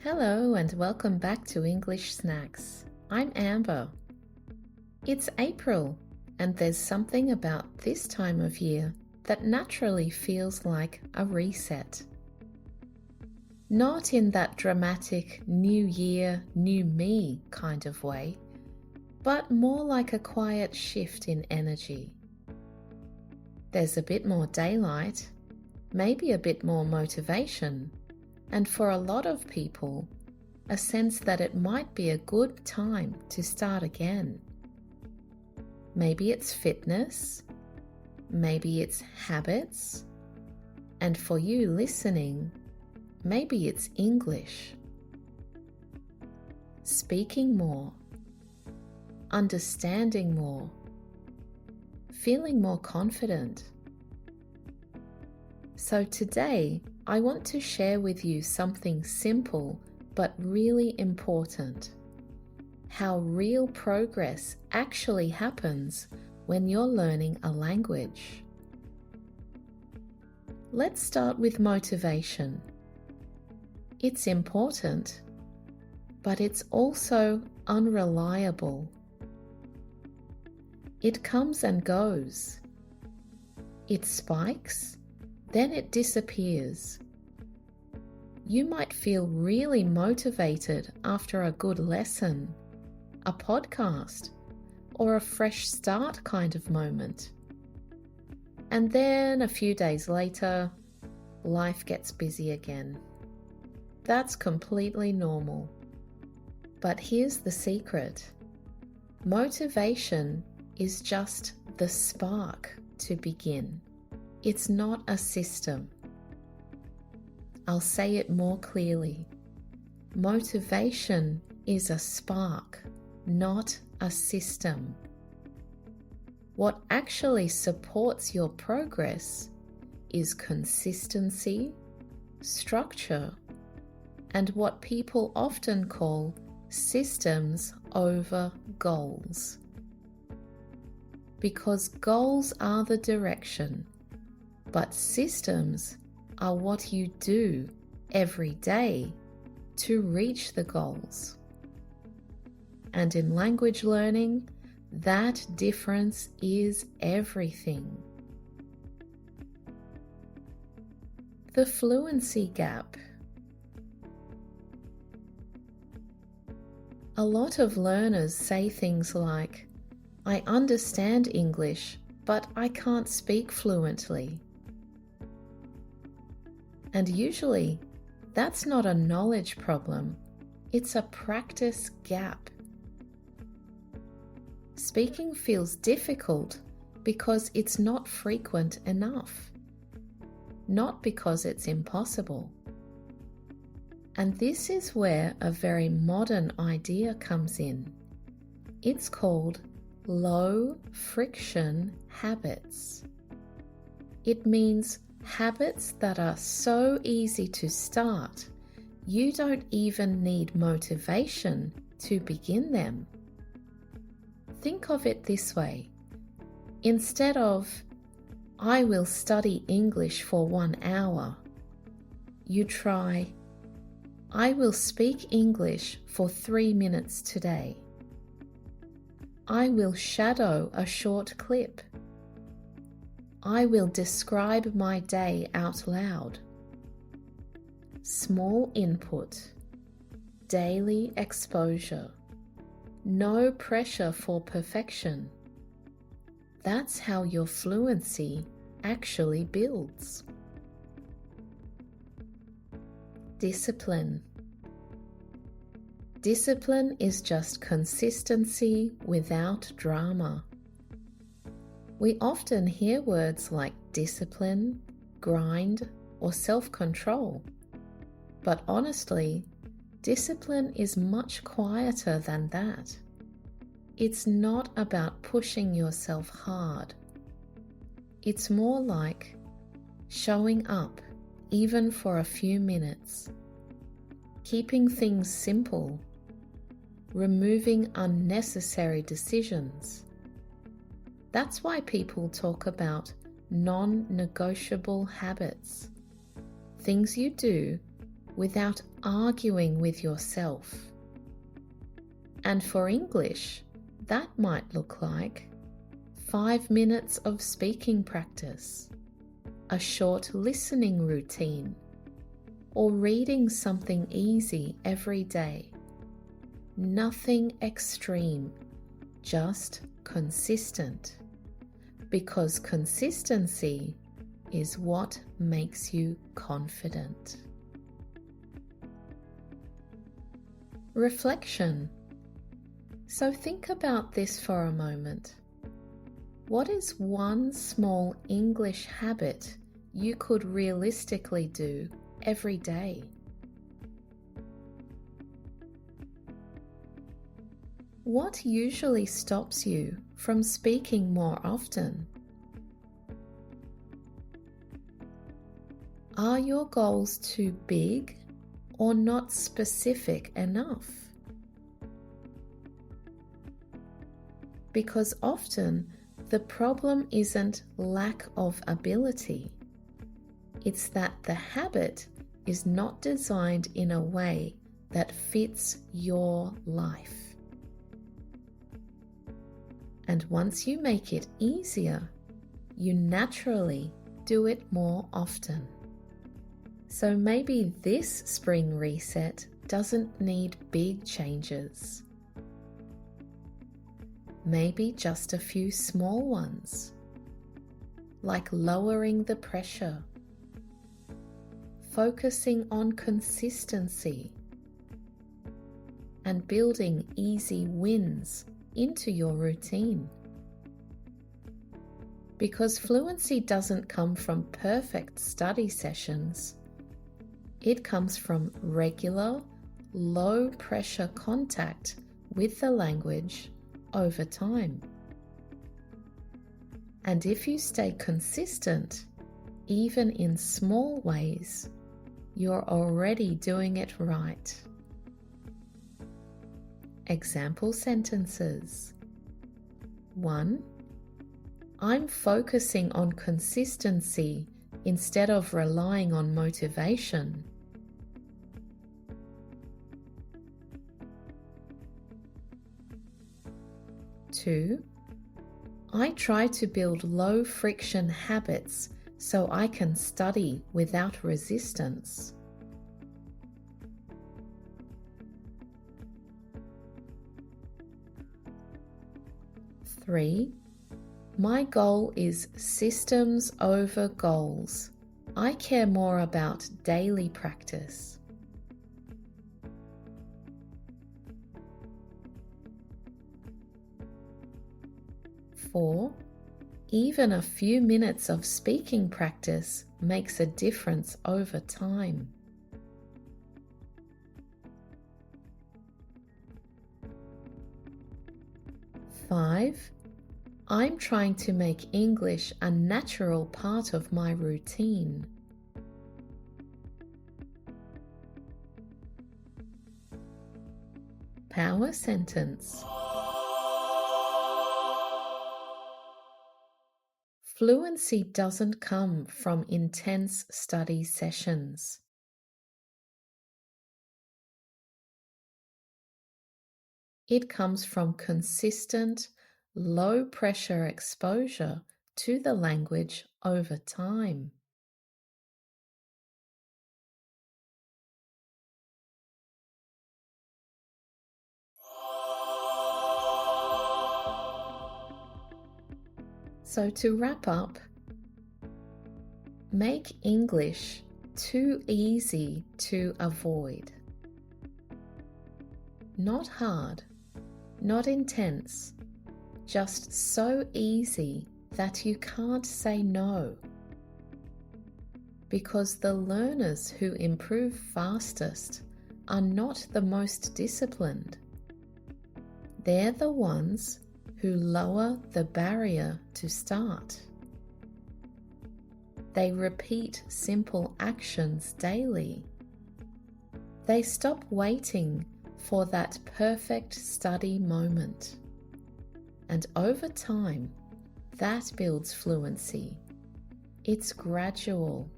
Hello and welcome back to English Snacks. I'm Amber. It's April and there's something about this time of year that naturally feels like a reset. Not in that dramatic new year, new me kind of way, but more like a quiet shift in energy. There's a bit more daylight, maybe a bit more motivation, and for a lot of people, a sense that it might be a good time to start again. Maybe it's fitness, maybe it's habits, and for you listening, maybe it's English. Speaking more, understanding more, feeling more confident. So today, I want to share with you something simple but really important. How real progress actually happens when you're learning a language. Let's start with motivation. It's important, but it's also unreliable. It comes and goes. It spikes, then it disappears. You might feel really motivated after a good lesson, a podcast, or a fresh start kind of moment. And then a few days later, life gets busy again. That's completely normal. But here's the secret. Motivation is just the spark to begin. It's not a system. I'll say it more clearly. Motivation is a spark, not a system. What actually supports your progress is consistency, structure, and what people often call systems over goals. Because goals are the direction, but systems are what you do every day to reach the goals. And in language learning, that difference is everything. The fluency gap. A lot of learners say things like, I understand English, but I can't speak fluently. And usually, that's not a knowledge problem, it's a practice gap. Speaking feels difficult because it's not frequent enough, not because it's impossible. And this is where a very modern idea comes in. It's called low friction habits. It means habits that are so easy to start, you don't even need motivation to begin them. Think of it this way. Instead of, I will study English for 1 hour, you try, I will speak English for 3 minutes today. I will shadow a short clip. I will describe my day out loud. Small input, daily exposure, no pressure for perfection. That's how your fluency actually builds. Discipline. Discipline is just consistency without drama. We often hear words like discipline, grind, or self-control. But honestly, discipline is much quieter than that. It's not about pushing yourself hard. It's more like showing up even for a few minutes, keeping things simple, removing unnecessary decisions. That's why people talk about non-negotiable habits, things you do without arguing with yourself. And for English, that might look like 5 minutes of speaking practice, a short listening routine, or reading something easy every day. Nothing extreme, just consistent, because consistency is what makes you confident. Reflection. So think about this for a moment. What is one small English habit you could realistically do every day? What usually stops you from speaking more often? Are your goals too big or not specific enough? Because often the problem isn't lack of ability. It's that the habit is not designed in a way that fits your life. And once you make it easier, you naturally do it more often. So maybe this spring reset doesn't need big changes. Maybe just a few small ones, like lowering the pressure, focusing on consistency, and building easy wins into your routine. Because fluency doesn't come from perfect study sessions. It comes from regular, low-pressure contact with the language over time. And if you stay consistent, even in small ways, you're already doing it right. Example sentences. 1. I'm focusing on consistency instead of relying on motivation. 2. I try to build low-friction habits so I can study without resistance. 3. My goal is systems over goals. I care more about daily practice. 4. Even a few minutes of speaking practice makes a difference over time. 5. I'm trying to make English a natural part of my routine. Power sentence. Fluency doesn't come from intense study sessions. It comes from consistent, low-pressure exposure to the language over time. So to wrap up, make English too easy to avoid. Not hard, not intense, just so easy that you can't say no. Because the learners who improve fastest are not the most disciplined. They're the ones who lower the barrier to start. They repeat simple actions daily. They stop waiting for that perfect study moment. And over time, that builds fluency. It's gradual.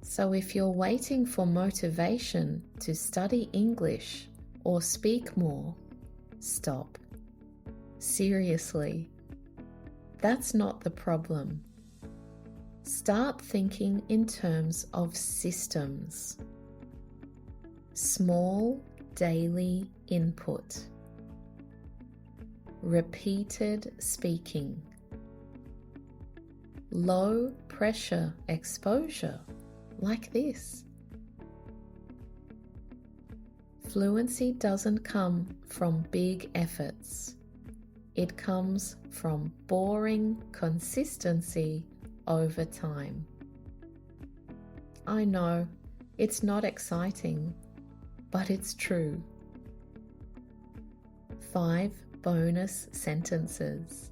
So if you're waiting for motivation to study English or speak more, stop. Seriously. That's not the problem. Start thinking in terms of systems. Small daily input. Repeated speaking. Low pressure exposure, like this. Fluency doesn't come from big efforts. It comes from boring consistency over time. I know, it's not exciting, but it's true. 5 bonus sentences.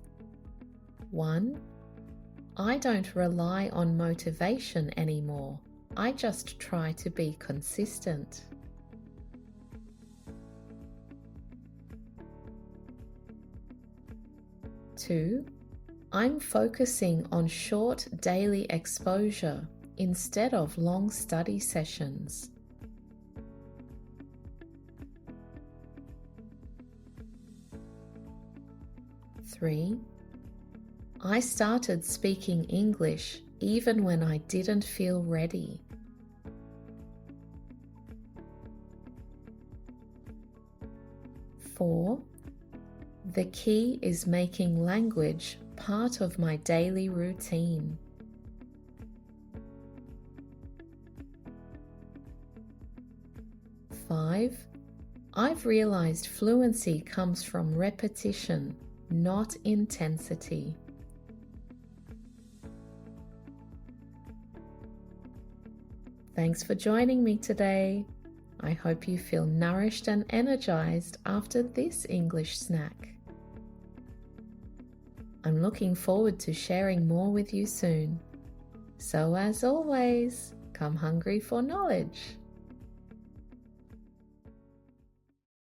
1. I don't rely on motivation anymore. I just try to be consistent. 2. I'm focusing on short daily exposure instead of long study sessions. 3. I started speaking English even when I didn't feel ready. 4. The key is making language part of my daily routine. 5. I've realized fluency comes from repetition, not intensity. Thanks for joining me today. I hope you feel nourished and energized after this English snack. I'm looking forward to sharing more with you soon. So as always, come hungry for knowledge.